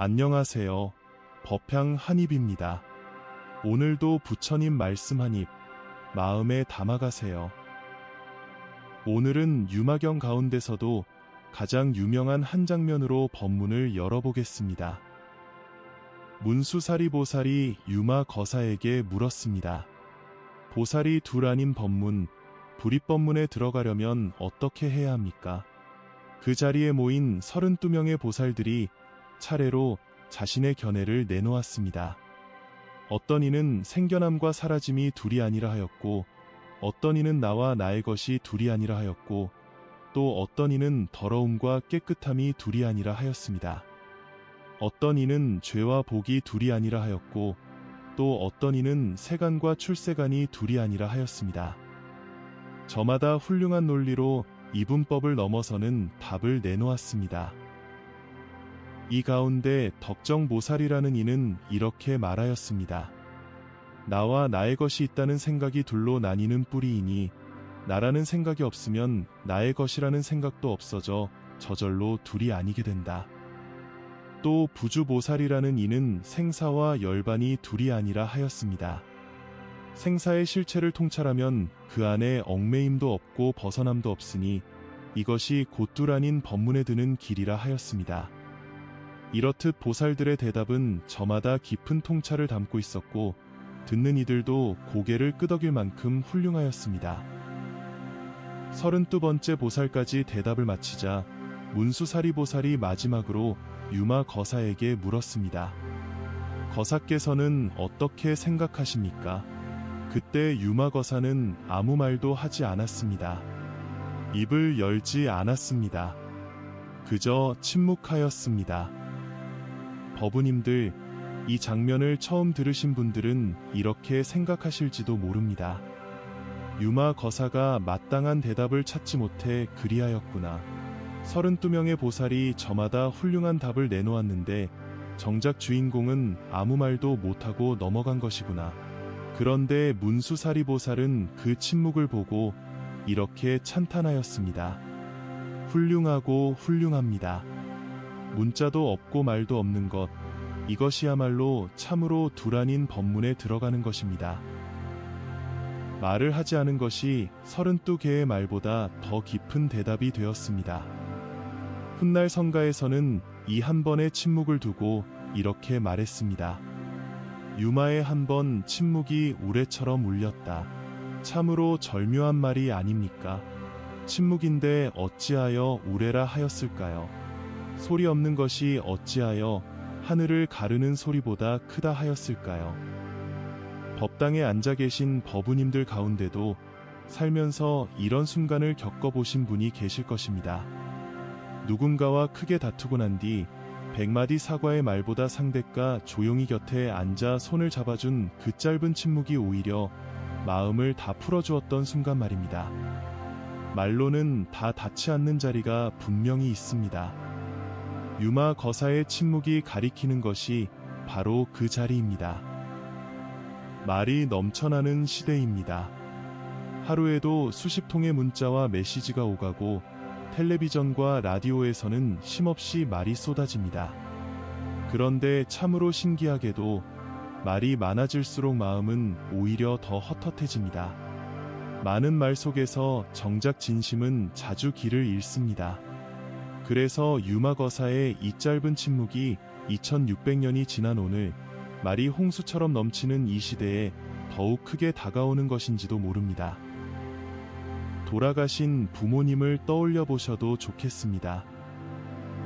안녕하세요. 법향 한입입니다. 오늘도 부처님 말씀 한입 마음에 담아가세요. 오늘은 유마경 가운데서도 가장 유명한 한 장면으로 법문을 열어보겠습니다. 문수사리 보살이 유마 거사에게 물었습니다. 보살이 둘 아닌 법문, 불입법문에 들어가려면 어떻게 해야 합니까? 그 자리에 모인 32명의 보살들이 차례로 자신의 견해를 내놓았습니다. 어떤 이는 생겨남과 사라짐이 둘이 아니라 하였고, 어떤 이는 나와 나의 것이 둘이 아니라 하였고, 또 어떤 이는 더러움과 깨끗함이 둘이 아니라 하였습니다. 어떤 이는 죄와 복이 둘이 아니라 하였고, 또 어떤 이는 세간과 출세간이 둘이 아니라 하였습니다. 저마다 훌륭한 논리로 이분법을 넘어서는 답을 내놓았습니다. 이 가운데 덕정보살이라는 이는 이렇게 말하였습니다. 나와 나의 것이 있다는 생각이 둘로 나뉘는 뿌리이니 나라는 생각이 없으면 나의 것이라는 생각도 없어져 저절로 둘이 아니게 된다. 또 부주보살이라는 이는 생사와 열반이 둘이 아니라 하였습니다. 생사의 실체를 통찰하면 그 안에 얽매임도 없고 벗어남도 없으니 이것이 곧둘 아닌 법문에 드는 길이라 하였습니다. 이렇듯 보살들의 대답은 저마다 깊은 통찰을 담고 있었고 듣는 이들도 고개를 끄덕일 만큼 훌륭하였습니다. 32번째 보살까지 대답을 마치자 문수사리 보살이 마지막으로 유마 거사에게 물었습니다. 거사께서는 어떻게 생각하십니까? 그때 유마 거사는 아무 말도 하지 않았습니다. 입을 열지 않았습니다. 그저 침묵하였습니다. 법우님들, 이 장면을 처음 들으신 분들은 이렇게 생각하실지도 모릅니다. 유마 거사가 마땅한 대답을 찾지 못해 그리하였구나. 32명의 보살이 저마다 훌륭한 답을 내놓았는데 정작 주인공은 아무 말도 못하고 넘어간 것이구나. 그런데 문수사리 보살은 그 침묵을 보고 이렇게 찬탄하였습니다. 훌륭하고 훌륭합니다. 문자도 없고 말도 없는 것, 이것이야말로 참으로 둘 아닌 법문에 들어가는 것입니다. 말을 하지 않은 것이 32개의 말보다 더 깊은 대답이 되었습니다. 훗날 성가에서는 이 한 번의 침묵을 두고 이렇게 말했습니다. 유마의 한 번 침묵이 우레처럼 울렸다. 참으로 절묘한 말이 아닙니까? 침묵인데 어찌하여 우레라 하였을까요? 소리 없는 것이 어찌하여 하늘을 가르는 소리보다 크다 하였을까요? 법당에 앉아 계신 법우님들 가운데도 살면서 이런 순간을 겪어보신 분이 계실 것입니다. 누군가와 크게 다투고 난 뒤 100마디 사과의 말보다 상대가 조용히 곁에 앉아 손을 잡아준 그 짧은 침묵이 오히려 마음을 다 풀어주었던 순간 말입니다. 말로는 다 닿지 않는 자리가 분명히 있습니다. 유마 거사의 침묵이 가리키는 것이 바로 그 자리입니다. 말이 넘쳐나는 시대입니다. 하루에도 수십 통의 문자와 메시지가 오가고 텔레비전과 라디오에서는 쉼없이 말이 쏟아집니다. 그런데 참으로 신기하게도 말이 많아질수록 마음은 오히려 더 헛헛해집니다. 많은 말 속에서 정작 진심은 자주 길을 잃습니다. 그래서 유마 거사의 이 짧은 침묵이 2600년이 지난 오늘 말이 홍수처럼 넘치는 이 시대에 더욱 크게 다가오는 것인지도 모릅니다. 돌아가신 부모님을 떠올려 보셔도 좋겠습니다.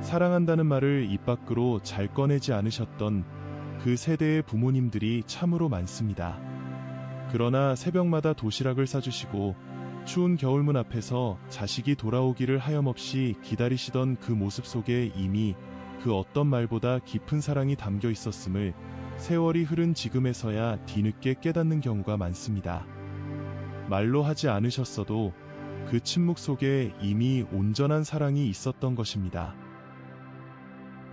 사랑한다는 말을 입 밖으로 잘 꺼내지 않으셨던 그 세대의 부모님들이 참으로 많습니다. 그러나 새벽마다 도시락을 싸주시고 추운 겨울문 앞에서 자식이 돌아오기를 하염없이 기다리시던 그 모습 속에 이미 그 어떤 말보다 깊은 사랑이 담겨 있었음을 세월이 흐른 지금에서야 뒤늦게 깨닫는 경우가 많습니다. 말로 하지 않으셨어도 그 침묵 속에 이미 온전한 사랑이 있었던 것입니다.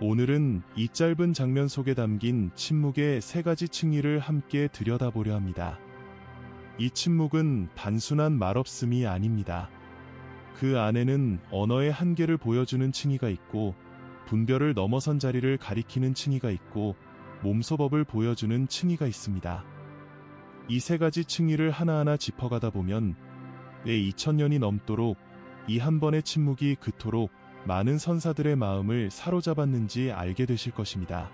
오늘은 이 짧은 장면 속에 담긴 침묵의 세 가지 층위를 함께 들여다보려 합니다. 이 침묵은 단순한 말없음이 아닙니다. 그 안에는 언어의 한계를 보여주는 층위가 있고 분별을 넘어선 자리를 가리키는 층위가 있고 몸소법을 보여주는 층위가 있습니다. 이 세 가지 층위를 하나하나 짚어가다 보면 왜 2000년이 넘도록 이 한 번의 침묵이 그토록 많은 선사들의 마음을 사로잡았는지 알게 되실 것입니다.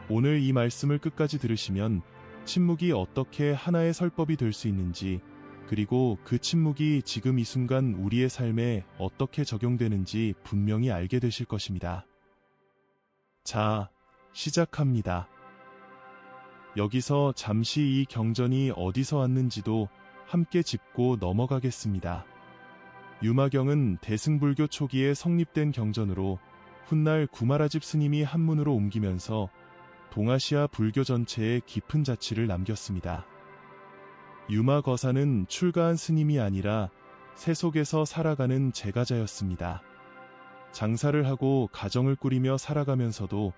오늘 이 말씀을 끝까지 들으시면 침묵이 어떻게 하나의 설법이 될 수 있는지, 그리고 그 침묵이 지금 이 순간 우리의 삶에 어떻게 적용되는지 분명히 알게 되실 것입니다. 자, 시작합니다. 여기서 잠시 이 경전이 어디서 왔는지도 함께 짚고 넘어가겠습니다. 유마경은 대승불교 초기에 성립된 경전으로 훗날 구마라집 스님이 한문으로 옮기면서 동아시아 불교 전체에 깊은 자취를 남겼습니다. 유마거사는 출가한 스님이 아니라 세속에서 살아가는 제가자였습니다. 장사를 하고 가정을 꾸리며 살아가면서도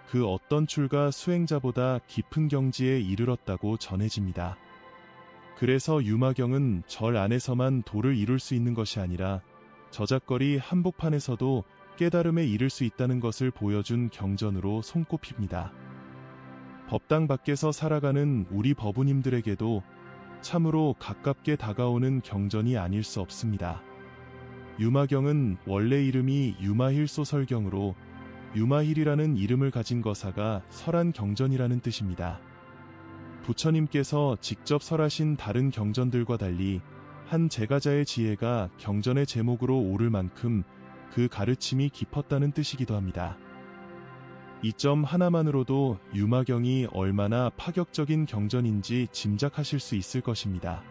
그 어떤 출가 수행자보다 깊은 경지에 이르렀다고 전해집니다. 그래서 유마경은 절 안에서만 도를 이룰 수 있는 것이 아니라 저작거리 한복판에서도 깨달음에 이를 수 있다는 것을 보여준 경전으로 손꼽힙니다. 법당 밖에서 살아가는 우리 법우님들에게도 참으로 가깝게 다가오는 경전이 아닐 수 없습니다. 유마경은 원래 이름이 유마힐소설경으로 유마힐이라는 이름을 가진 거사가 설한 경전이라는 뜻입니다. 부처님께서 직접 설하신 다른 경전들과 달리 한 제가자의 지혜가 경전의 제목으로 오를 만큼 그 가르침이 깊었다는 뜻이기도 합니다. 이 점 하나만으로도 유마경이 얼마나 파격적인 경전인지 짐작하실 수 있을 것입니다.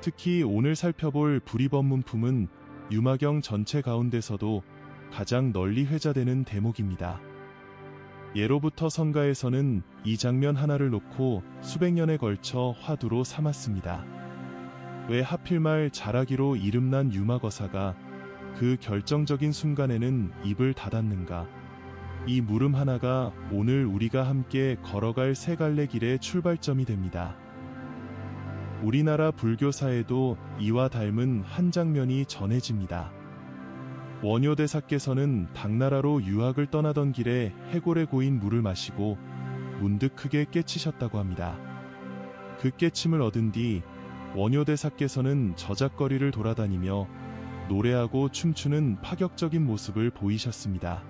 특히 오늘 살펴볼 불이법문품은 유마경 전체 가운데서도 가장 널리 회자되는 대목입니다. 예로부터 성가에서는 이 장면 하나를 놓고 수백 년에 걸쳐 화두로 삼았습니다. 왜 하필말 자라기로 이름난 유마거사가 그 결정적인 순간에는 입을 닫았는가? 이 물음 하나가 오늘 우리가 함께 걸어갈 세 갈래 길의 출발점이 됩니다. 우리나라 불교사에도 이와 닮은 한 장면이 전해집니다. 원효대사께서는 당나라로 유학을 떠나던 길에 해골에 고인 물을 마시고 문득 크게 깨치셨다고 합니다. 그 깨침을 얻은 뒤 원효대사께서는 저작거리를 돌아다니며 노래하고 춤추는 파격적인 모습을 보이셨습니다.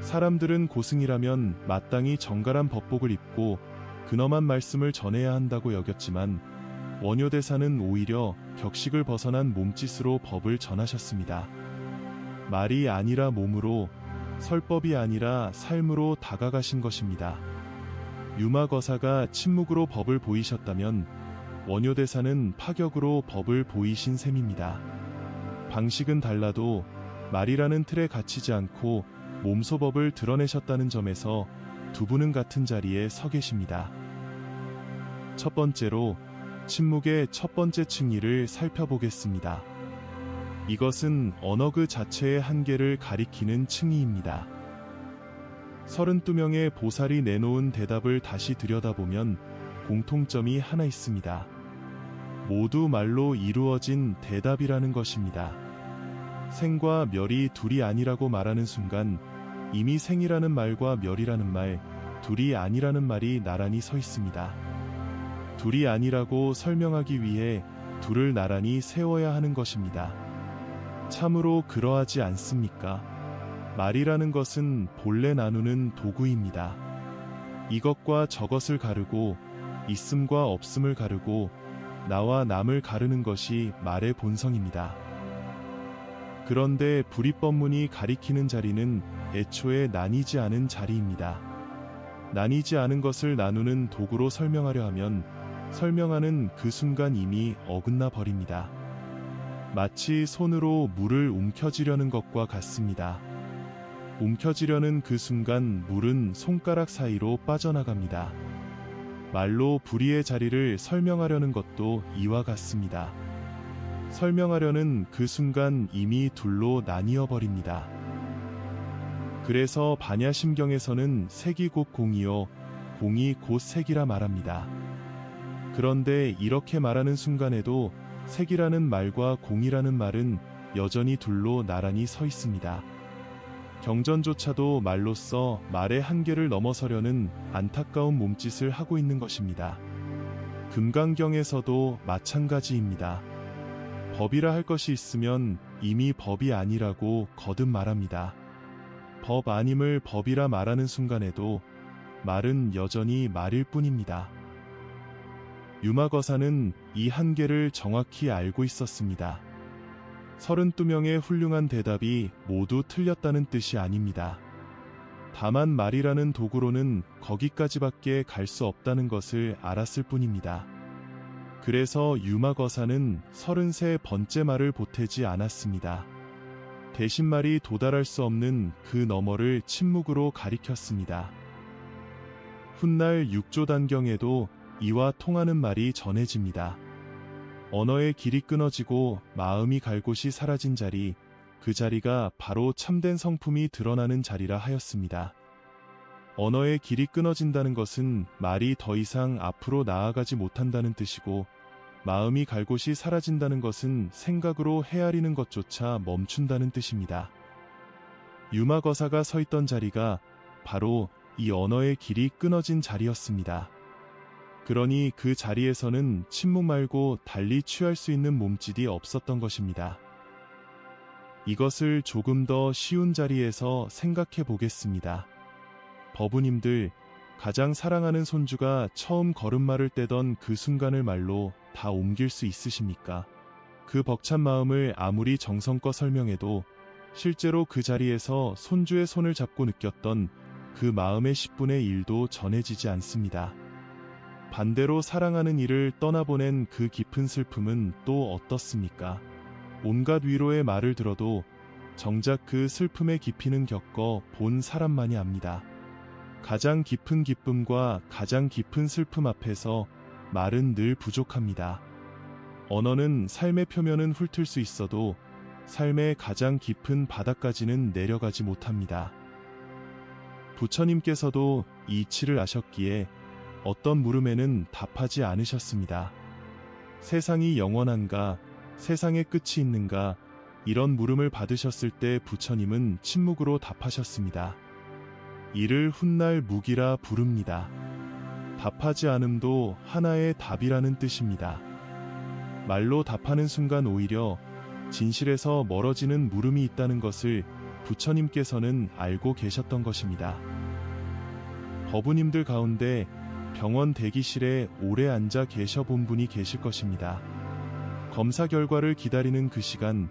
사람들은 고승이라면 마땅히 정갈한 법복을 입고 근엄한 말씀을 전해야 한다고 여겼지만 원효대사는 오히려 격식을 벗어난 몸짓으로 법을 전하셨습니다. 말이 아니라 몸으로, 설법이 아니라 삶으로 다가가신 것입니다. 유마거사가 침묵으로 법을 보이셨다면 원효대사는 파격으로 법을 보이신 셈입니다. 방식은 달라도 말이라는 틀에 갇히지 않고 몸소법을 드러내셨다는 점에서 두 분은 같은 자리에 서 계십니다. 첫 번째로 침묵의 첫 번째 층위를 살펴보겠습니다. 이것은 언어 그 자체의 한계를 가리키는 층위입니다. 32명의 보살이 내놓은 대답을 다시 들여다보면 공통점이 하나 있습니다. 모두 말로 이루어진 대답이라는 것입니다. 생과 멸이 둘이 아니라고 말하는 순간 이미 생이라는 말과 멸이라는 말, 둘이 아니라는 말이 나란히 서 있습니다. 둘이 아니라고 설명하기 위해 둘을 나란히 세워야 하는 것입니다. 참으로 그러하지 않습니까? 말이라는 것은 본래 나누는 도구입니다. 이것과 저것을 가르고 있음과 없음을 가르고 나와 남을 가르는 것이 말의 본성입니다. 그런데 불이법문이 가리키는 자리는 애초에 나뉘지 않은 자리입니다. 나뉘지 않은 것을 나누는 도구로 설명하려 하면 설명하는 그 순간 이미 어긋나 버립니다. 마치 손으로 물을 움켜쥐려는 것과 같습니다. 움켜쥐려는 그 순간 물은 손가락 사이로 빠져나갑니다. 말로 불의의 자리를 설명하려는 것도 이와 같습니다. 설명하려는 그 순간 이미 둘로 나뉘어 버립니다. 그래서 반야심경에서는 색이 곧 공이요 공이 곧 색이라 말합니다. 그런데 이렇게 말하는 순간에도 색이라는 말과 공이라는 말은 여전히 둘로 나란히 서 있습니다. 경전조차도 말로써 말의 한계를 넘어서려는 안타까운 몸짓을 하고 있는 것입니다. 금강경에서도 마찬가지입니다. 법이라 할 것이 있으면 이미 법이 아니라고 거듭 말합니다. 법 아님을 법이라 말하는 순간에도 말은 여전히 말일 뿐입니다. 유마거사는 이 한계를 정확히 알고 있었습니다. 32명의 훌륭한 대답이 모두 틀렸다는 뜻이 아닙니다. 다만 말이라는 도구로는 거기까지밖에 갈 수 없다는 것을 알았을 뿐입니다. 그래서 유마거사는 33번째 말을 보태지 않았습니다. 대신 말이 도달할 수 없는 그 너머를 침묵으로 가리켰습니다. 훗날 6조 단경에도 이와 통하는 말이 전해집니다. 언어의 길이 끊어지고 마음이 갈 곳이 사라진 자리, 그 자리가 바로 참된 성품이 드러나는 자리라 하였습니다. 언어의 길이 끊어진다는 것은 말이 더 이상 앞으로 나아가지 못한다는 뜻이고, 마음이 갈 곳이 사라진다는 것은 생각으로 헤아리는 것조차 멈춘다는 뜻입니다. 유마거사가 서 있던 자리가 바로 이 언어의 길이 끊어진 자리였습니다. 그러니 그 자리에서는 침묵 말고 달리 취할 수 있는 몸짓이 없었던 것입니다. 이것을 조금 더 쉬운 자리에서 생각해 보겠습니다. 법우님들, 가장 사랑하는 손주가 처음 걸음마를 떼던 그 순간을 말로 다 옮길 수 있으십니까? 그 벅찬 마음을 아무리 정성껏 설명해도 실제로 그 자리에서 손주의 손을 잡고 느꼈던 그 마음의 10분의 1도 전해지지 않습니다. 반대로 사랑하는 이를 떠나보낸 그 깊은 슬픔은 또 어떻습니까? 온갖 위로의 말을 들어도 정작 그 슬픔의 깊이는 겪어 본 사람만이 압니다. 가장 깊은 기쁨과 가장 깊은 슬픔 앞에서 말은 늘 부족합니다. 언어는 삶의 표면은 훑을 수 있어도 삶의 가장 깊은 바닥까지는 내려가지 못합니다. 부처님께서도 이 이치를 아셨기에 어떤 물음에는 답하지 않으셨습니다. 세상이 영원한가, 세상의 끝이 있는가, 이런 물음을 받으셨을 때 부처님은 침묵으로 답하셨습니다. 이를 훗날 무기라 부릅니다. 답하지 않음도 하나의 답이라는 뜻입니다. 말로 답하는 순간 오히려 진실에서 멀어지는 물음이 있다는 것을 부처님께서는 알고 계셨던 것입니다. 법우님들 가운데 병원 대기실에 오래 앉아 계셔 본 분이 계실 것입니다. 검사 결과를 기다리는 그 시간,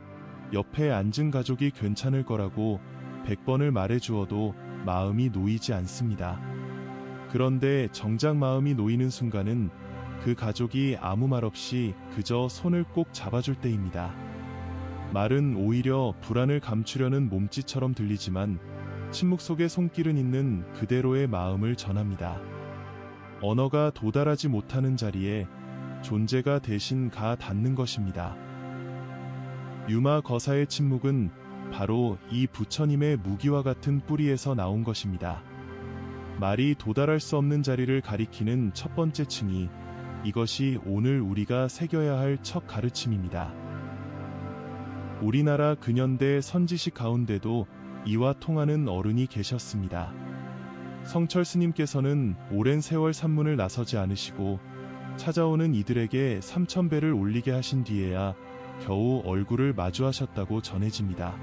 옆에 앉은 가족이 괜찮을 거라고 100번을 말해주어도 마음이 놓이지 않습니다. 그런데 정작 마음이 놓이는 순간은 그 가족이 아무 말 없이 그저 손을 꼭 잡아줄 때입니다. 말은 오히려 불안을 감추려는 몸짓처럼 들리지만 침묵 속에 손길은 있는 그대로의 마음을 전합니다. 언어가 도달하지 못하는 자리에 존재가 대신 가 닿는 것입니다. 유마거사의 침묵은 바로 이 부처님의 무기와 같은 뿌리에서 나온 것입니다. 말이 도달할 수 없는 자리를 가리키는 첫 번째 층이 이것이 오늘 우리가 새겨야 할 첫 가르침입니다. 우리나라 근현대 선지식 가운데도 이와 통하는 어른이 계셨습니다. 성철 스님께서는 오랜 세월 산문을 나서지 않으시고 찾아오는 이들에게 3000배를 올리게 하신 뒤에야 겨우 얼굴을 마주하셨다고 전해집니다.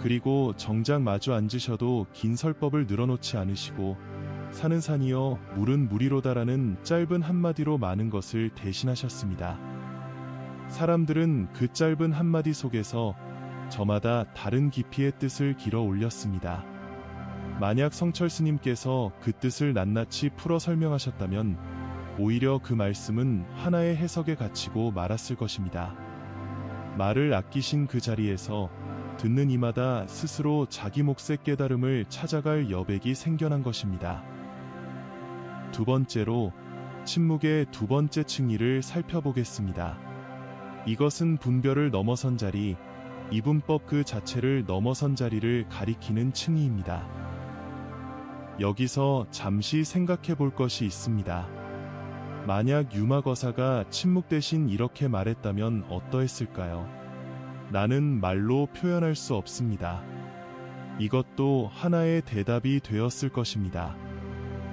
그리고 정작 마주 앉으셔도 긴 설법을 늘어놓지 않으시고 산은 산이여 물은 물이로다라는 짧은 한마디로 많은 것을 대신하셨습니다. 사람들은 그 짧은 한마디 속에서 저마다 다른 깊이의 뜻을 길어 올렸습니다. 만약 성철 스님께서 그 뜻을 낱낱이 풀어 설명하셨다면 오히려 그 말씀은 하나의 해석에 갇히고 말았을 것입니다. 말을 아끼신 그 자리에서 듣는 이마다 스스로 자기 몫의 깨달음을 찾아갈 여백이 생겨난 것입니다. 두 번째로 침묵의 두 번째 층위를 살펴보겠습니다. 이것은 분별을 넘어선 자리, 이분법 그 자체를 넘어선 자리를 가리키는 층위입니다. 여기서 잠시 생각해 볼 것이 있습니다. 만약 유마거사가 침묵 대신 이렇게 말했다면 어떠했을까요? 나는 말로 표현할 수 없습니다. 이것도 하나의 대답이 되었을 것입니다.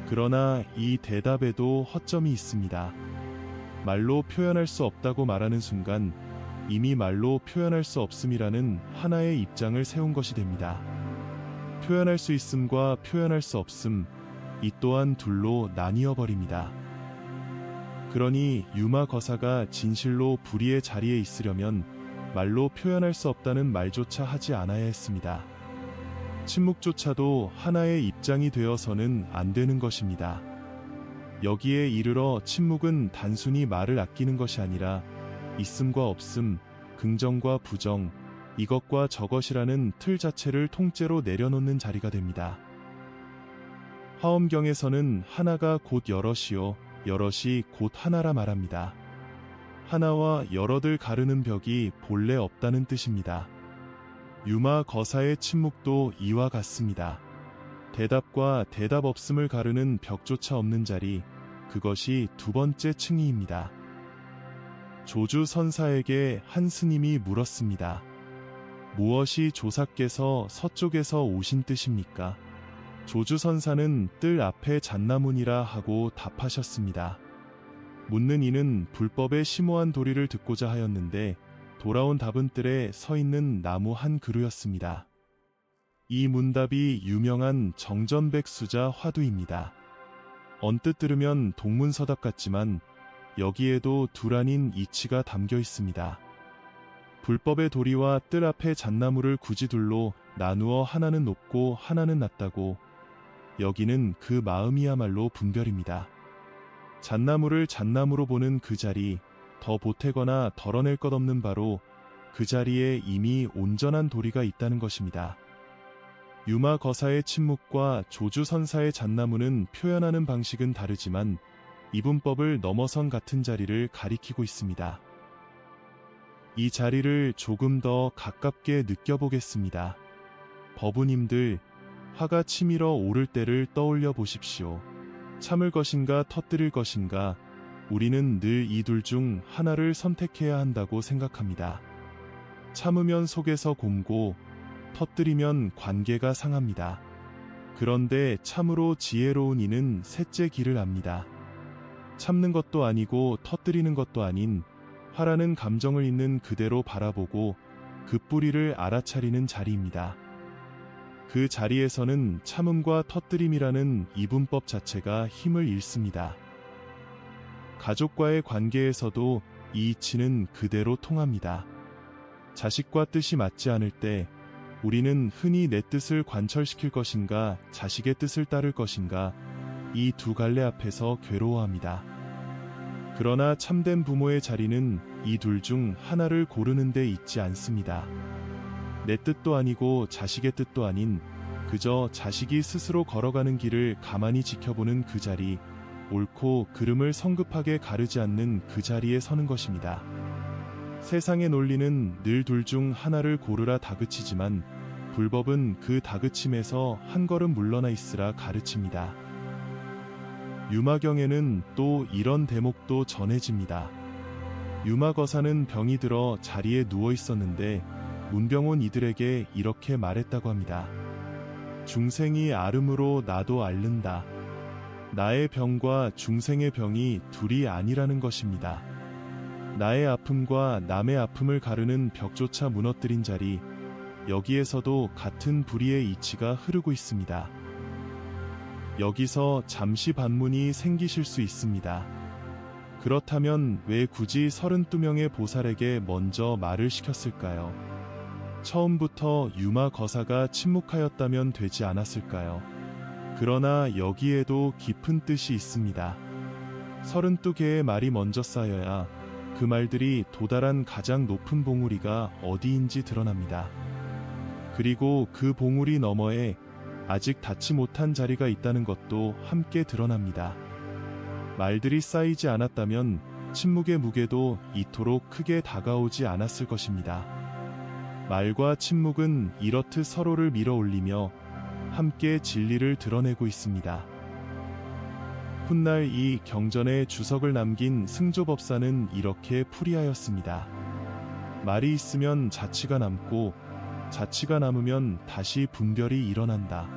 그러나 이 대답에도 허점이 있습니다. 말로 표현할 수 없다고 말하는 순간 이미 말로 표현할 수 없음이라는 하나의 입장을 세운 것이 됩니다. 표현할 수 있음과 표현할 수 없음, 이 또한 둘로 나뉘어 버립니다. 그러니 유마 거사가 진실로 불의의 자리에 있으려면 말로 표현할 수 없다는 말조차 하지 않아야 했습니다. 침묵조차도 하나의 입장이 되어서는 안 되는 것입니다. 여기에 이르러 침묵은 단순히 말을 아끼는 것이 아니라 있음과 없음, 긍정과 부정, 이것과 저것이라는 틀 자체를 통째로 내려놓는 자리가 됩니다. 화엄경에서는 하나가 곧 여럿이요, 여럿이 곧 하나라 말합니다. 하나와 여럿을 가르는 벽이 본래 없다는 뜻입니다. 유마 거사의 침묵도 이와 같습니다. 대답과 대답 없음을 가르는 벽조차 없는 자리, 그것이 두 번째 층위입니다. 조주 선사에게 한 스님이 물었습니다. 무엇이 조사께서 서쪽에서 오신 뜻입니까? 조주 선사는 뜰 앞에 잣나무니라 하고 답하셨습니다. 묻는 이는 불법의 심오한 도리를 듣고자 하였는데 돌아온 답은 뜰에 서 있는 나무 한 그루였습니다. 이 문답이 유명한 정전백수자 화두입니다. 언뜻 들으면 동문서답 같지만 여기에도 둘 아닌 이치가 담겨 있습니다. 불법의 도리와 뜰 앞의 잣나무를 굳이 둘로 나누어 하나는 높고 하나는 낮다고, 여기는 그 마음이야말로 분별입니다. 잣나무를 잣나무로 보는 그 자리, 더 보태거나 덜어낼 것 없는 바로 그 자리에 이미 온전한 도리가 있다는 것입니다. 유마 거사의 침묵과 조주 선사의 잣나무는 표현하는 방식은 다르지만 이분법을 넘어선 같은 자리를 가리키고 있습니다. 이 자리를 조금 더 가깝게 느껴보겠습니다. 법우님들, 화가 치밀어 오를 때를 떠올려 보십시오. 참을 것인가 터뜨릴 것인가, 우리는 늘 이 둘 중 하나를 선택해야 한다고 생각합니다. 참으면 속에서 곪고 터뜨리면 관계가 상합니다. 그런데 참으로 지혜로운 이는 셋째 길을 압니다. 참는 것도 아니고 터뜨리는 것도 아닌 화라는 감정을 있는 그대로 바라보고 그 뿌리를 알아차리는 자리입니다. 그 자리에서는 참음과 터뜨림이라는 이분법 자체가 힘을 잃습니다. 가족과의 관계에서도 이 이치는 그대로 통합니다. 자식과 뜻이 맞지 않을 때 우리는 흔히 내 뜻을 관철시킬 것인가 자식의 뜻을 따를 것인가, 이 두 갈래 앞에서 괴로워합니다. 그러나 참된 부모의 자리는 이 둘 중 하나를 고르는 데 있지 않습니다. 내 뜻도 아니고 자식의 뜻도 아닌 그저 자식이 스스로 걸어가는 길을 가만히 지켜보는 그 자리, 옳고 그름을 성급하게 가르지 않는 그 자리에 서는 것입니다. 세상의 논리는 늘 둘 중 하나를 고르라 다그치지만 불법은 그 다그침에서 한 걸음 물러나 있으라 가르칩니다. 유마경에는 또 이런 대목도 전해집니다. 유마거사는 병이 들어 자리에 누워 있었는데 문병 온 이들에게 이렇게 말했다고 합니다. 중생이 앓음으로 나도 앓는다. 나의 병과 중생의 병이 둘이 아니라는 것입니다. 나의 아픔과 남의 아픔을 가르는 벽조차 무너뜨린 자리, 여기에서도 같은 불의의 이치가 흐르고 있습니다. 여기서 잠시 반문이 생기실 수 있습니다. 그렇다면 왜 굳이 32명의 보살에게 먼저 말을 시켰을까요? 처음부터 유마 거사가 침묵하였다면 되지 않았을까요? 그러나 여기에도 깊은 뜻이 있습니다. 32개의 말이 먼저 쌓여야 그 말들이 도달한 가장 높은 봉우리가 어디인지 드러납니다. 그리고 그 봉우리 너머에 아직 닿지 못한 자리가 있다는 것도 함께 드러납니다. 말들이 쌓이지 않았다면 침묵의 무게도 이토록 크게 다가오지 않았을 것입니다. 말과 침묵은 이렇듯 서로를 밀어 올리며 함께 진리를 드러내고 있습니다. 훗날 이 경전에 주석을 남긴 승조법사는 이렇게 풀이하였습니다. 말이 있으면 자치가 남고 자취가 남으면 다시 분별이 일어난다.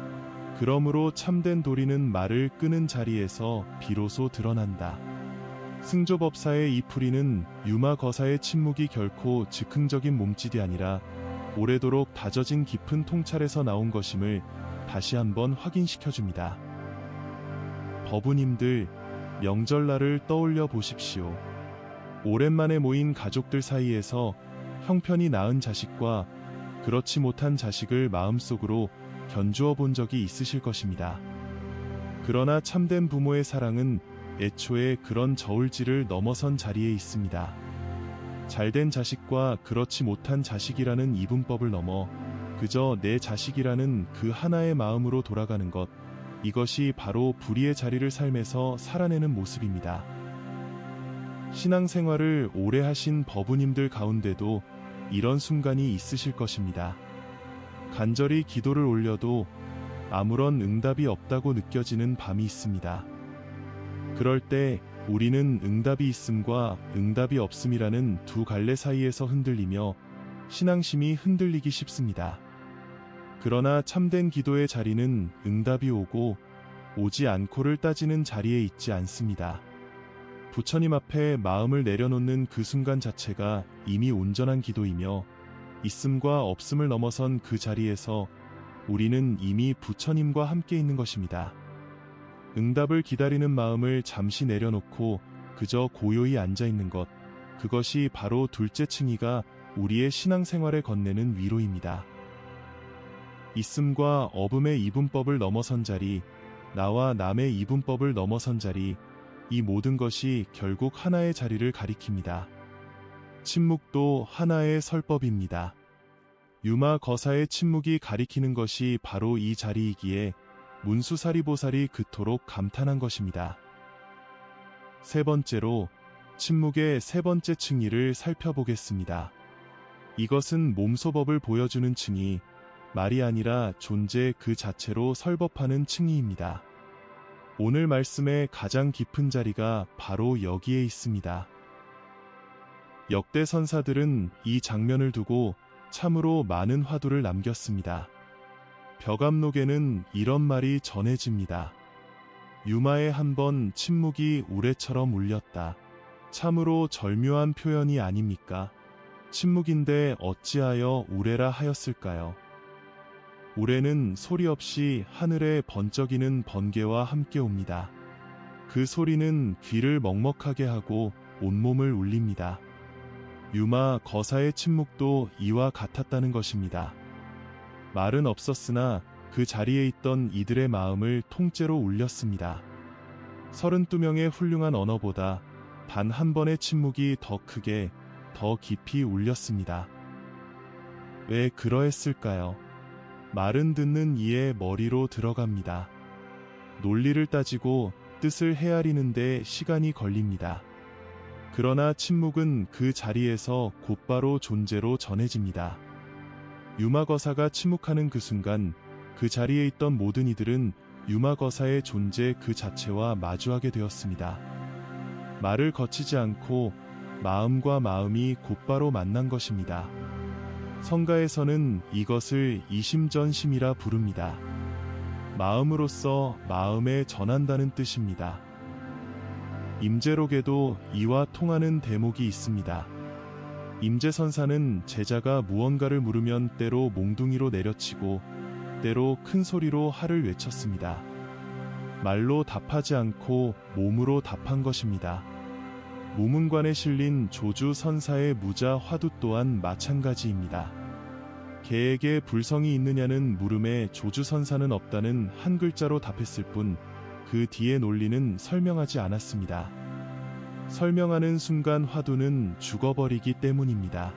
그러므로 참된 도리는 말을 끄는 자리에서 비로소 드러난다. 승조법사의 이 풀이는 유마 거사의 침묵이 결코 즉흥적인 몸짓이 아니라 오래도록 다져진 깊은 통찰에서 나온 것임을 다시 한번 확인시켜줍니다. 법우님들, 명절날을 떠올려 보십시오. 오랜만에 모인 가족들 사이에서 형편이 나은 자식과 그렇지 못한 자식을 마음속으로 견주어 본 적이 있으실 것입니다. 그러나 참된 부모의 사랑은 애초에 그런 저울질을 넘어선 자리에 있습니다. 잘된 자식과 그렇지 못한 자식이라는 이분법을 넘어 그저 내 자식이라는 그 하나의 마음으로 돌아가는 것, 이것이 바로 불의의 자리를 삶에서 살아내는 모습입니다. 신앙생활을 오래 하신 법우님들 가운데도 이런 순간이 있으실 것입니다. 간절히 기도를 올려도 아무런 응답이 없다고 느껴지는 밤이 있습니다. 그럴 때 우리는 응답이 있음과 응답이 없음이라는 두 갈래 사이에서 흔들리며 신앙심이 흔들리기 쉽습니다. 그러나 참된 기도의 자리는 응답이 오고 오지 않고를 따지는 자리에 있지 않습니다. 부처님 앞에 마음을 내려놓는 그 순간 자체가 이미 온전한 기도이며 있음과 없음을 넘어선 그 자리에서 우리는 이미 부처님과 함께 있는 것입니다. 응답을 기다리는 마음을 잠시 내려놓고 그저 고요히 앉아있는 것, 그것이 바로 둘째 층이가 우리의 신앙생활에 건네는 위로입니다. 있음과 없음의 이분법을 넘어선 자리, 나와 남의 이분법을 넘어선 자리, 이 모든 것이 결국 하나의 자리를 가리킵니다. 침묵도 하나의 설법입니다. 유마 거사의 침묵이 가리키는 것이 바로 이 자리이기에 문수사리보살이 그토록 감탄한 것입니다. 세 번째로 침묵의 세 번째 층위를 살펴보겠습니다. 이것은 몸소법을 보여주는 층위, 말이 아니라 존재 그 자체로 설법하는 층위입니다. 오늘 말씀의 가장 깊은 자리가 바로 여기에 있습니다. 역대 선사들은 이 장면을 두고 참으로 많은 화두를 남겼습니다. 벽암록에는 이런 말이 전해집니다. 유마에 한 번 침묵이 우레처럼 울렸다. 참으로 절묘한 표현이 아닙니까? 침묵인데 어찌하여 우레라 하였을까요? 우레는 소리 없이 하늘에 번쩍이는 번개와 함께 옵니다. 그 소리는 귀를 먹먹하게 하고 온몸을 울립니다. 유마 거사의 침묵도 이와 같았다는 것입니다. 말은 없었으나 그 자리에 있던 이들의 마음을 통째로 울렸습니다. 32명의 훌륭한 언어보다 단 한 번의 침묵이 더 크게, 더 깊이 울렸습니다. 왜 그러했을까요? 말은 듣는 이의 머리로 들어갑니다. 논리를 따지고 뜻을 헤아리는데 시간이 걸립니다. 그러나 침묵은 그 자리에서 곧바로 존재로 전해집니다. 유마거사가 침묵하는 그 순간 그 자리에 있던 모든 이들은 유마거사의 존재 그 자체와 마주하게 되었습니다. 말을 거치지 않고 마음과 마음이 곧바로 만난 것입니다. 성가에서는 이것을 이심전심이라 부릅니다. 마음으로써 마음에 전한다는 뜻입니다. 임재록에도 이와 통하는 대목이 있습니다. 임재선사는 제자가 무언가를 물으면 때로 몽둥이로 내려치고 때로 큰 소리로 하를 외쳤습니다. 말로 답하지 않고 몸으로 답한 것입니다. 무문관에 실린 조주선사의 무자 화두 또한 마찬가지입니다. 개에게 불성이 있느냐는 물음에 조주선사는 없다는 한 글자로 답했을 뿐 그 뒤의 논리는 설명하지 않았습니다. 설명하는 순간 화두는 죽어버리기 때문입니다.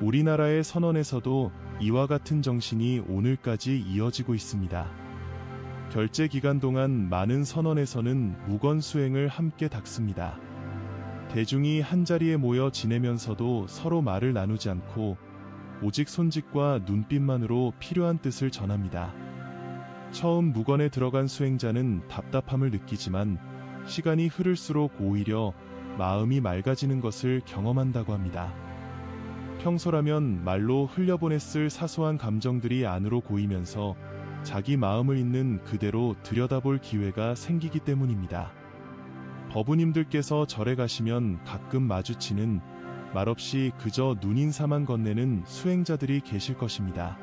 우리나라의 선언에서도 이와 같은 정신이 오늘까지 이어지고 있습니다. 결제 기간 동안 많은 선언에서는 무건 수행을 함께 닦습니다. 대중이 한자리에 모여 지내면서도 서로 말을 나누지 않고 오직 손짓과 눈빛만으로 필요한 뜻을 전합니다. 처음 무건에 들어간 수행자는 답답함을 느끼지만 시간이 흐를수록 오히려 마음이 맑아지는 것을 경험한다고 합니다. 평소라면 말로 흘려보냈을 사소한 감정들이 안으로 고이면서 자기 마음을 있는 그대로 들여다볼 기회가 생기기 때문입니다. 법우님들께서 절에 가시면 가끔 마주치는 말없이 그저 눈인사만 건네는 수행자들이 계실 것입니다.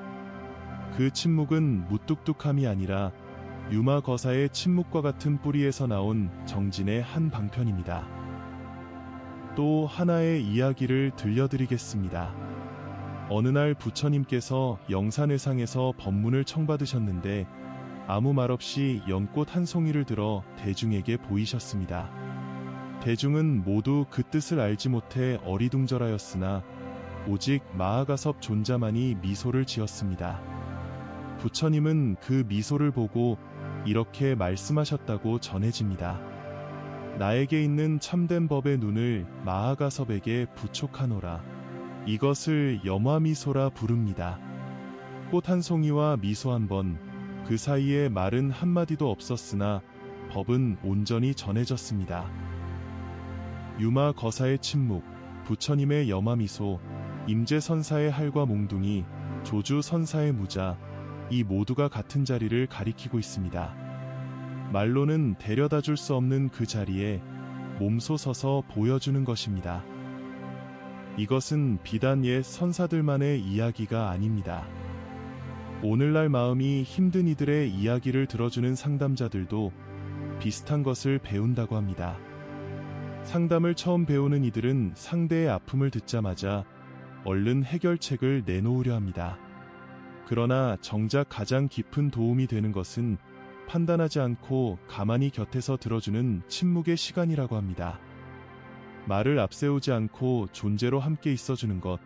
그 침묵은 무뚝뚝함이 아니라 유마거사의 침묵과 같은 뿌리에서 나온 정진의 한 방편입니다. 또 하나의 이야기를 들려드리겠습니다. 어느 날 부처님께서 영산회상에서 법문을 청받으셨는데 아무 말 없이 연꽃 한 송이를 들어 대중에게 보이셨습니다. 대중은 모두 그 뜻을 알지 못해 어리둥절하였으나 오직 마하가섭 존자만이 미소를 지었습니다. 부처님은 그 미소를 보고 이렇게 말씀하셨다고 전해집니다. 나에게 있는 참된 법의 눈을 마하가섭에게 부촉하노라. 이것을 염화미소라 부릅니다. 꽃 한 송이와 미소 한 번, 그 사이에 말은 한마디도 없었으나 법은 온전히 전해졌습니다. 유마거사의 침묵, 부처님의 염화미소, 임재선사의 할과 몽둥이, 조주선사의 무자, 이 모두가 같은 자리를 가리키고 있습니다. 말로는 데려다 줄 수 없는 그 자리에 몸소 서서 보여주는 것입니다. 이것은 비단 옛 선사들만의 이야기가 아닙니다. 오늘날 마음이 힘든 이들의 이야기를 들어주는 상담자들도 비슷한 것을 배운다고 합니다. 상담을 처음 배우는 이들은 상대의 아픔을 듣자마자 얼른 해결책을 내놓으려 합니다. 그러나 정작 가장 깊은 도움이 되는 것은 판단하지 않고 가만히 곁에서 들어주는 침묵의 시간이라고 합니다. 말을 앞세우지 않고 존재로 함께 있어주는 것,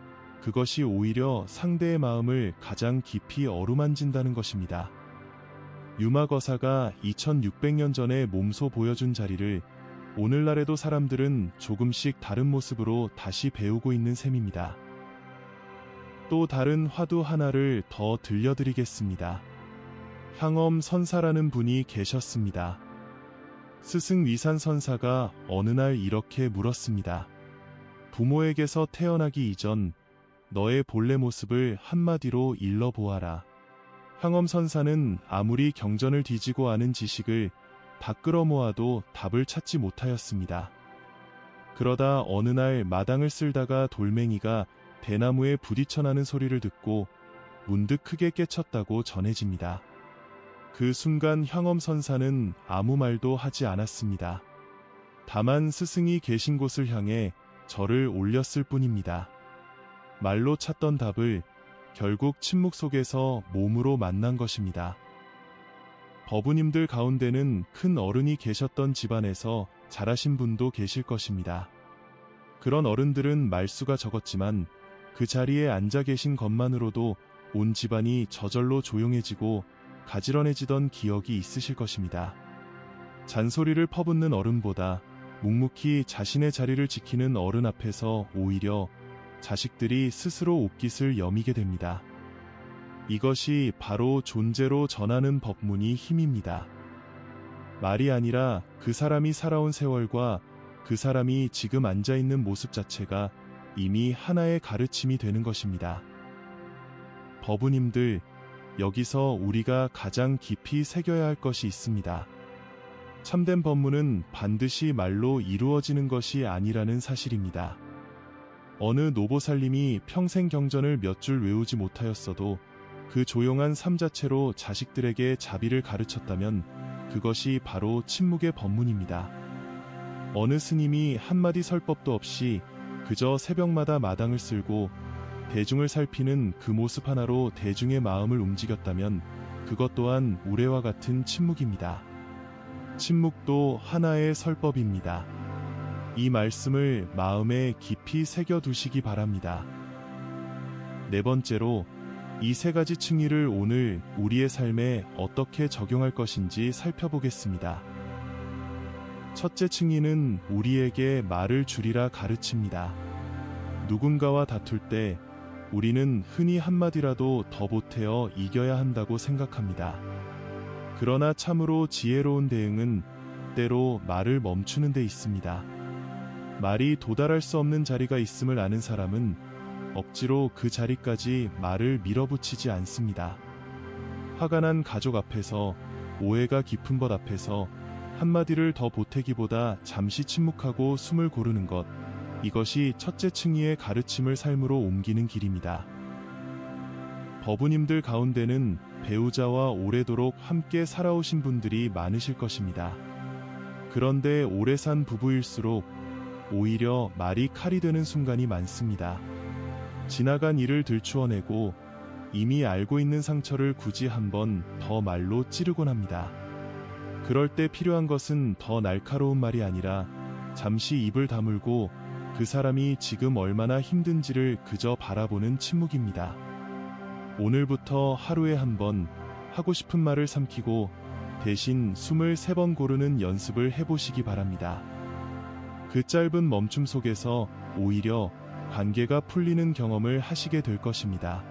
그것이 오히려 상대의 마음을 가장 깊이 어루만진다는 것입니다. 유마거사가 2600년 전에 몸소 보여준 자리를 오늘날에도 사람들은 조금씩 다른 모습으로 다시 배우고 있는 셈입니다. 또 다른 화두 하나를 더 들려드리겠습니다. 향엄 선사라는 분이 계셨습니다. 스승 위산 선사가 어느 날 이렇게 물었습니다. 부모에게서 태어나기 이전 너의 본래 모습을 한마디로 일러보아라. 향엄 선사는 아무리 경전을 뒤지고 아는 지식을 다 끌어모아도 답을 찾지 못하였습니다. 그러다 어느 날 마당을 쓸다가 돌멩이가 대나무에 부딪혀 나는 소리를 듣고 문득 크게 깨쳤다고 전해집니다. 그 순간 향엄 선사는 아무 말도 하지 않았습니다. 다만 스승이 계신 곳을 향해 절을 올렸을 뿐입니다. 말로 찾던 답을 결국 침묵 속에서 몸으로 만난 것입니다. 법우님들 가운데는 큰 어른이 계셨던 집안에서 자라신 분도 계실 것입니다. 그런 어른들은 말수가 적었지만 그 자리에 앉아 계신 것만으로도 온 집안이 저절로 조용해지고 가지런해지던 기억이 있으실 것입니다. 잔소리를 퍼붓는 어른보다 묵묵히 자신의 자리를 지키는 어른 앞에서 오히려 자식들이 스스로 옷깃을 여미게 됩니다. 이것이 바로 존재로 전하는 법문이 힘입니다. 말이 아니라 그 사람이 살아온 세월과 그 사람이 지금 앉아있는 모습 자체가 이미 하나의 가르침이 되는 것입니다. 법우님들, 여기서 우리가 가장 깊이 새겨야 할 것이 있습니다. 참된 법문은 반드시 말로 이루어지는 것이 아니라는 사실입니다. 어느 노보살님이 평생 경전을 몇 줄 외우지 못하였어도 그 조용한 삶 자체로 자식들에게 자비를 가르쳤다면 그것이 바로 침묵의 법문입니다. 어느 스님이 한마디 설법도 없이 그저 새벽마다 마당을 쓸고 대중을 살피는 그 모습 하나로 대중의 마음을 움직였다면 그것 또한 우레와 같은 침묵입니다. 침묵도 하나의 설법입니다. 이 말씀을 마음에 깊이 새겨두시기 바랍니다. 네 번째로, 이 세 가지 층위를 오늘 우리의 삶에 어떻게 적용할 것인지 살펴보겠습니다. 첫째 층위는 우리에게 말을 줄이라 가르칩니다. 누군가와 다툴 때 우리는 흔히 한마디라도 더 보태어 이겨야 한다고 생각합니다. 그러나 참으로 지혜로운 대응은 때로 말을 멈추는 데 있습니다. 말이 도달할 수 없는 자리가 있음을 아는 사람은 억지로 그 자리까지 말을 밀어붙이지 않습니다. 화가 난 가족 앞에서, 오해가 깊은 것 앞에서 한마디를 더 보태기보다 잠시 침묵하고 숨을 고르는 것, 이것이 첫째 층위의 가르침을 삶으로 옮기는 길입니다. 법우님들 가운데는 배우자와 오래도록 함께 살아오신 분들이 많으실 것입니다. 그런데 오래 산 부부일수록 오히려 말이 칼이 되는 순간이 많습니다. 지나간 일을 들추어내고 이미 알고 있는 상처를 굳이 한 번 더 말로 찌르곤 합니다. 그럴 때 필요한 것은 더 날카로운 말이 아니라 잠시 입을 다물고 그 사람이 지금 얼마나 힘든지를 그저 바라보는 침묵입니다. 오늘부터 하루에 한 번 하고 싶은 말을 삼키고 대신 숨을 3번 고르는 연습을 해보시기 바랍니다. 그 짧은 멈춤 속에서 오히려 관계가 풀리는 경험을 하시게 될 것입니다.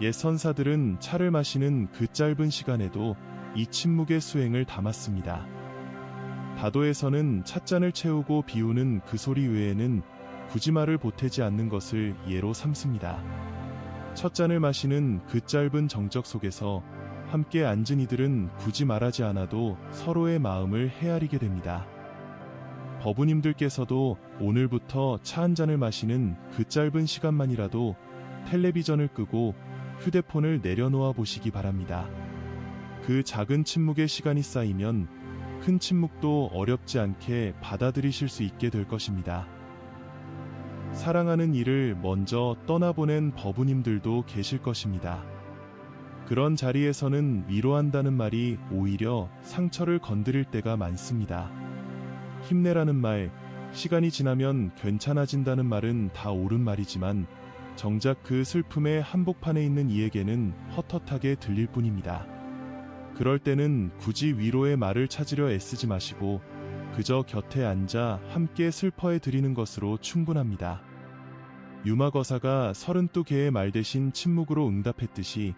옛 선사들은 차를 마시는 그 짧은 시간에도 이 침묵의 수행을 담았습니다. 다도에서는 찻잔을 채우고 비우는 그 소리 외에는 굳이 말을 보태지 않는 것을 예로 삼습니다. 첫 잔을 마시는 그 짧은 정적 속에서 함께 앉은 이들은 굳이 말하지 않아도 서로의 마음을 헤아리게 됩니다. 법우님들께서도 오늘부터 차 한 잔을 마시는 그 짧은 시간만이라도 텔레비전을 끄고 휴대폰을 내려놓아 보시기 바랍니다. 그 작은 침묵의 시간이 쌓이면 큰 침묵도 어렵지 않게 받아들이실 수 있게 될 것입니다. 사랑하는 이를 먼저 떠나보낸 법우님들도 계실 것입니다. 그런 자리에서는 위로한다는 말이 오히려 상처를 건드릴 때가 많습니다. 힘내라는 말, 시간이 지나면 괜찮아진다는 말은 다 옳은 말이지만 정작 그 슬픔의 한복판에 있는 이에게는 헛헛하게 들릴 뿐입니다. 그럴 때는 굳이 위로의 말을 찾으려 애쓰지 마시고 그저 곁에 앉아 함께 슬퍼해 드리는 것으로 충분합니다. 유마거사가 32개의 말 대신 침묵으로 응답했듯이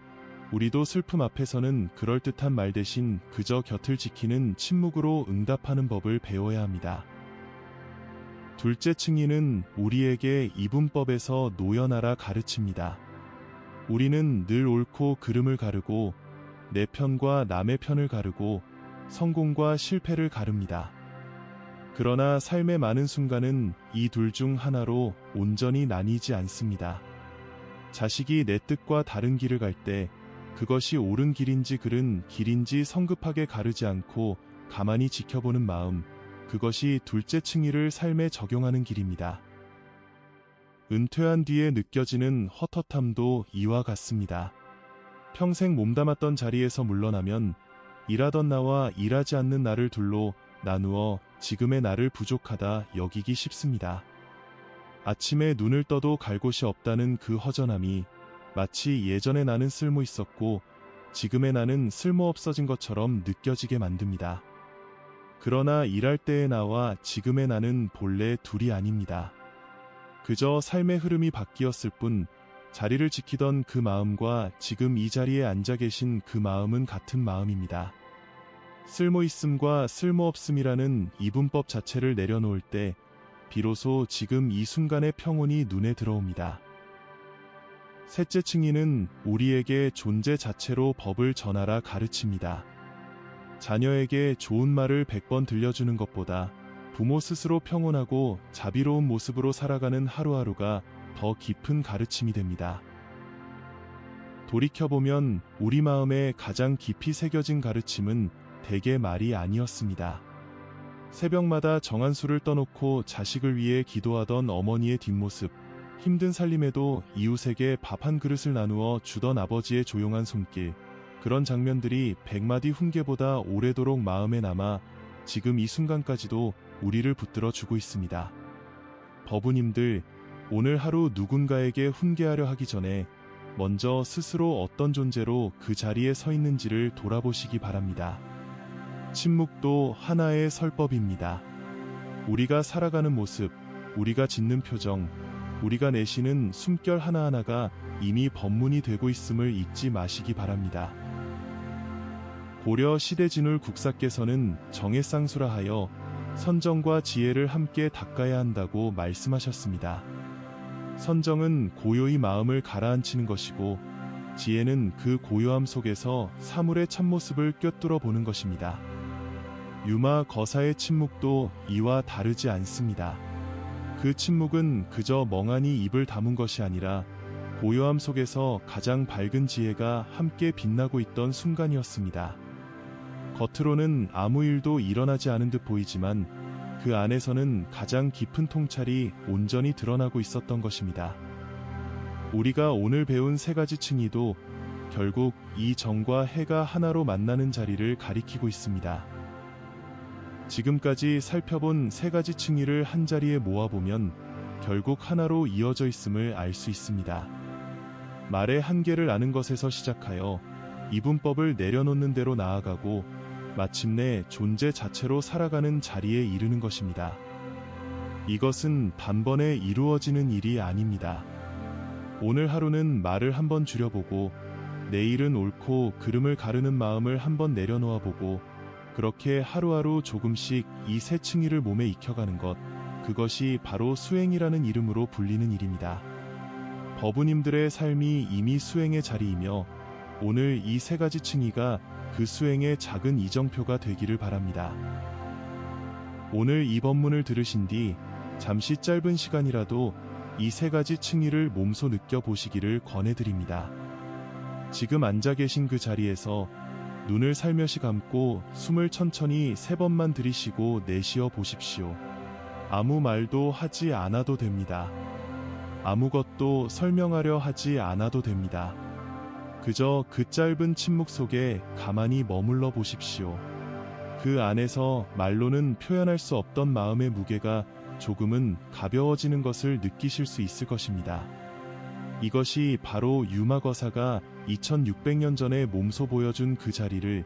우리도 슬픔 앞에서는 그럴듯한 말 대신 그저 곁을 지키는 침묵으로 응답하는 법을 배워야 합니다. 둘째 층위는 우리에게 이분법에서 노연하라 가르칩니다. 우리는 늘 옳고 그름을 가르고 내 편과 남의 편을 가르고 성공과 실패를 가릅니다. 그러나 삶의 많은 순간은 이 둘 중 하나로 온전히 나뉘지 않습니다. 자식이 내 뜻과 다른 길을 갈 때 그것이 옳은 길인지 그른 길인지 성급하게 가르지 않고 가만히 지켜보는 마음, 그것이 둘째 층위를 삶에 적용하는 길입니다. 은퇴한 뒤에 느껴지는 헛헛함도 이와 같습니다. 평생 몸담았던 자리에서 물러나면 일하던 나와 일하지 않는 나를 둘로 나누어 지금의 나를 부족하다 여기기 쉽습니다. 아침에 눈을 떠도 갈 곳이 없다는 그 허전함이 마치 예전의 나는 쓸모 있었고 지금의 나는 쓸모 없어진 것처럼 느껴지게 만듭니다. 그러나 일할 때의 나와 지금의 나는 본래 둘이 아닙니다. 그저 삶의 흐름이 바뀌었을 뿐 자리를 지키던 그 마음과 지금 이 자리에 앉아 계신 그 마음은 같은 마음입니다. 쓸모있음과 쓸모없음이라는 이분법 자체를 내려놓을 때 비로소 지금 이 순간의 평온이 눈에 들어옵니다. 셋째 층위는 우리에게 존재 자체로 법을 전하라 가르칩니다. 자녀에게 좋은 말을 100번 들려주는 것보다 부모 스스로 평온하고 자비로운 모습으로 살아가는 하루하루가 더 깊은 가르침이 됩니다. 돌이켜보면 우리 마음에 가장 깊이 새겨진 가르침은 대개 말이 아니었습니다. 새벽마다 정한 술을 떠놓고 자식을 위해 기도하던 어머니의 뒷모습, 힘든 살림에도 이웃에게 밥 한 그릇을 나누어 주던 아버지의 조용한 손길, 그런 장면들이 100마디 훈계보다 오래도록 마음에 남아 지금 이 순간까지도 우리를 붙들어 주고 있습니다. 법우님들, 오늘 하루 누군가에게 훈계하려 하기 전에 먼저 스스로 어떤 존재로 그 자리에 서 있는지를 돌아보시기 바랍니다. 침묵도 하나의 설법입니다. 우리가 살아가는 모습, 우리가 짓는 표정, 우리가 내쉬는 숨결 하나하나가 이미 법문이 되고 있음을 잊지 마시기 바랍니다. 고려 시대진울 국사께서는 정해쌍수라 하여 선정과 지혜를 함께 닦아야 한다고 말씀하셨습니다. 선정은 고요히 마음을 가라앉히는 것이고, 지혜는 그 고요함 속에서 사물의 참모습을 꿰뚫어 보는 것입니다. 유마 거사의 침묵도 이와 다르지 않습니다. 그 침묵은 그저 멍하니 입을 다문 것이 아니라 고요함 속에서 가장 밝은 지혜가 함께 빛나고 있던 순간이었습니다. 겉으로는 아무 일도 일어나지 않은 듯 보이지만 그 안에서는 가장 깊은 통찰이 온전히 드러나고 있었던 것입니다. 우리가 오늘 배운 세 가지 층위도 결국 이 정과 해가 하나로 만나는 자리를 가리키고 있습니다. 지금까지 살펴본 세 가지 층위를 한 자리에 모아보면 결국 하나로 이어져 있음을 알 수 있습니다. 말의 한계를 아는 것에서 시작하여 이분법을 내려놓는 대로 나아가고 마침내 존재 자체로 살아가는 자리에 이르는 것입니다. 이것은 단번에 이루어지는 일이 아닙니다. 오늘 하루는 말을 한번 줄여보고 내일은 옳고 그름을 가르는 마음을 한번 내려놓아 보고 그렇게 하루하루 조금씩 이 세 층위를 몸에 익혀가는 것, 그것이 바로 수행이라는 이름으로 불리는 일입니다. 법우님들의 삶이 이미 수행의 자리이며 오늘 이 세 가지 층위가 그 수행의 작은 이정표가 되기를 바랍니다. 오늘 이 법문을 들으신 뒤 잠시 짧은 시간이라도 이 세 가지 층위를 몸소 느껴보시기를 권해드립니다. 지금 앉아 계신 그 자리에서 눈을 살며시 감고 숨을 천천히 3번만 들이쉬고 내쉬어 보십시오. 아무 말도 하지 않아도 됩니다. 아무것도 설명하려 하지 않아도 됩니다. 그저 그 짧은 침묵 속에 가만히 머물러 보십시오. 그 안에서 말로는 표현할 수 없던 마음의 무게가 조금은 가벼워지는 것을 느끼실 수 있을 것입니다. 이것이 바로 유마거사가 2600년 전에 몸소 보여준 그 자리를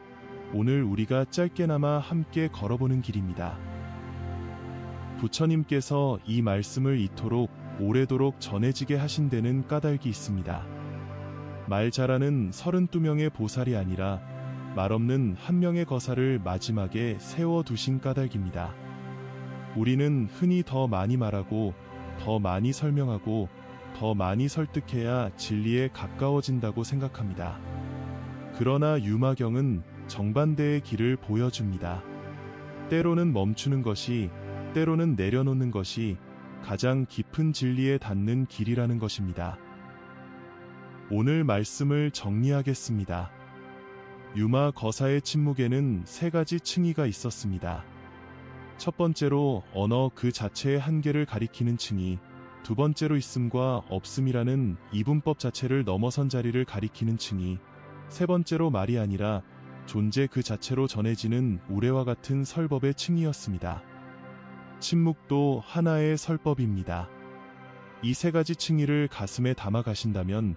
오늘 우리가 짧게나마 함께 걸어보는 길입니다. 부처님께서 이 말씀을 이토록 오래도록 전해지게 하신 데는 까닭이 있습니다. 말 잘하는 32명의 보살이 아니라 말없는 한 명의 거사를 마지막에 세워두신 까닭입니다. 우리는 흔히 더 많이 말하고 더 많이 설명하고 더 많이 설득해야 진리에 가까워진다고 생각합니다. 그러나 유마경은 정반대의 길을 보여줍니다. 때로는 멈추는 것이, 때로는 내려놓는 것이 가장 깊은 진리에 닿는 길이라는 것입니다. 오늘 말씀을 정리하겠습니다. 유마 거사의 침묵에는 세 가지 층위가 있었습니다. 첫 번째로 언어 그 자체의 한계를 가리키는 층위, 두 번째로 있음과 없음이라는 이분법 자체를 넘어선 자리를 가리키는 층위, 세 번째로 말이 아니라 존재 그 자체로 전해지는 우레와 같은 설법의 층위였습니다. 침묵도 하나의 설법입니다. 이 세 가지 층위를 가슴에 담아 가신다면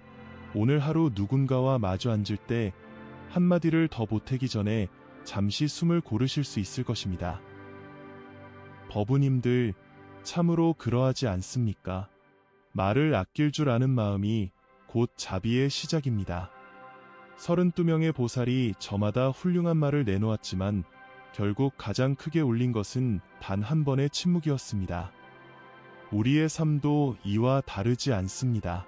오늘 하루 누군가와 마주 앉을 때 한마디를 더 보태기 전에 잠시 숨을 고르실 수 있을 것입니다. 법우님들, 참으로 그러하지 않습니까? 말을 아낄 줄 아는 마음이 곧 자비의 시작입니다. 32명의 보살이 저마다 훌륭한 말을 내놓았지만 결국 가장 크게 울린 것은 단 한 번의 침묵이었습니다. 우리의 삶도 이와 다르지 않습니다.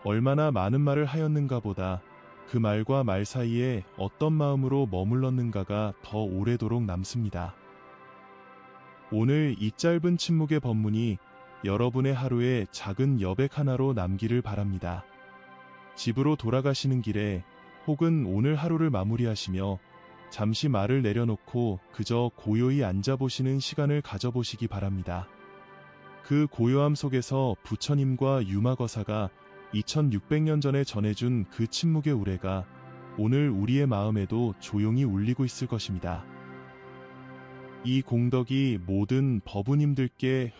얼마나 많은 말을 하였는가 보다 그 말과 말 사이에 어떤 마음으로 머물렀는가가 더 오래도록 남습니다. 오늘 이 짧은 침묵의 법문이 여러분의 하루에 작은 여백 하나로 남기를 바랍니다. 집으로 돌아가시는 길에 혹은 오늘 하루를 마무리하시며 잠시 말을 내려놓고 그저 고요히 앉아보시는 시간을 가져보시기 바랍니다. 그 고요함 속에서 부처님과 유마거사가 2600년 전에 전해준 그 침묵의 우레가 오늘 우리의 마음에도 조용히 울리고 있을 것입니다. 이 공덕이 모든 법우님들께